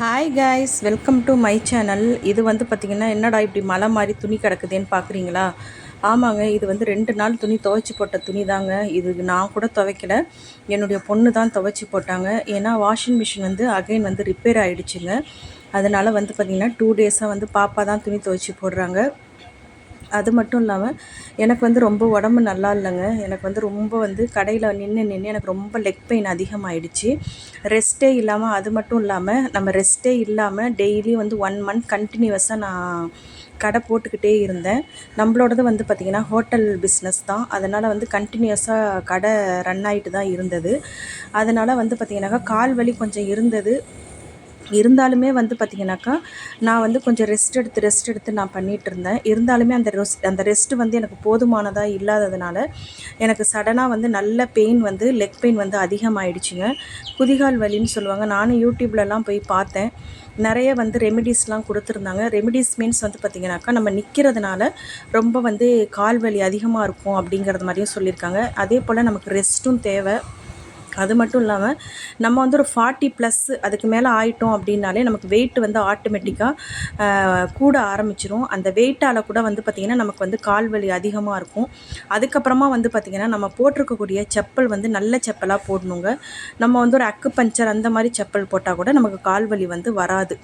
Hi guys, welcome to my channel. இது வந்து பார்த்திங்கன்னா என்னடா இப்படி மலை மாதிரி துணி கிடக்குதுன்னு பார்க்குறீங்களா? ஆமாங்க, இது வந்து 2 நாள் துணி துவைச்சி போட்ட துணி தாங்க. இது நான் கூட துவைக்கல, என்னுடைய பொண்ணு தான் துவைச்சி போட்டாங்க. ஏன்னா வாஷிங் மிஷின் வந்து அகைன் வந்து ரிப்பேர் ஆகிடுச்சுங்க. அதனால் வந்து பார்த்திங்கன்னா 2 டேஸாக வந்து பாப்பா தான் துணி துவைச்சி போடுறாங்க. அது மட்டும் இல்லாமல் எனக்கு வந்து ரொம்ப உடம்பு நல்லா இல்லைங்க. எனக்கு வந்து ரொம்ப வந்து கடையில் நின்று எனக்கு ரொம்ப லெக் பெயின் அதிகமாகிடுச்சு. ரெஸ்ட்டே இல்லாமல், அது மட்டும் இல்லாமல் நம்ம ரெஸ்ட்டே இல்லாமல் டெய்லியும் வந்து 1 மந்த் கண்டினியூவஸாக நான் கடை போட்டுக்கிட்டே இருந்தேன். நம்மளோடது வந்து பார்த்திங்கன்னா ஹோட்டல் பிஸ்னஸ் தான். அதனால் வந்து கண்டினியூஸாக கடை ரன் ஆகிட்டு தான் இருந்தது. அதனால் வந்து பார்த்திங்கனாக்கா கால் வலி கொஞ்சம் இருந்தது. இருந்தாலுமே வந்து பார்த்திங்கனாக்கா நான் வந்து கொஞ்சம் ரெஸ்ட் எடுத்து நான் பண்ணிகிட்ருந்தேன். இருந்தாலுமே அந்த ரெஸ்ட்டு வந்து எனக்கு போதுமானதாக இல்லாததுனால எனக்கு சடனாக வந்து நல்ல பெயின் வந்து லெக் பெயின் வந்து அதிகமாகிடுச்சிங்க. குதிகால் வலின்னு சொல்லுவாங்க. நானும் யூடியூப்லலாம் போய் பார்த்தேன். நிறைய வந்து ரெமிடிஸ்லாம் கொடுத்துருந்தாங்க. ரெமிடிஸ் மீன்ஸ் வந்து பார்த்திங்கனாக்கா நம்ம நிற்கிறதுனால ரொம்ப வந்து கால் வலி அதிகமாக இருக்கும் அப்படிங்கிறது மாதிரியும் சொல்லியிருக்காங்க. அதே போல் நமக்கு ரெஸ்ட்டும் தேவை. அது மட்டும் இல்லாமல் நம்ம வந்து ஒரு 40+ அதுக்கு மேலே ஆயிட்டோம் அப்படின்னாலே நமக்கு வெயிட் வந்து ஆட்டோமேட்டிக்காக கூட ஆரம்பிச்சிரும். அந்த வெயிட்டால் கூட வந்து பார்த்திங்கன்னா நமக்கு வந்து கால் வலி அதிகமாக இருக்கும். அதுக்கப்புறமா வந்து பார்த்திங்கன்னா நம்ம போட்டிருக்கக்கூடிய செப்பல் வந்து நல்ல செப்பலாக போடணுங்க. நம்ம வந்து ஒரு அக்கு பஞ்சர் அந்த மாதிரி செப்பல் போட்டால் கூட நமக்கு கால் வலி வந்து வராது.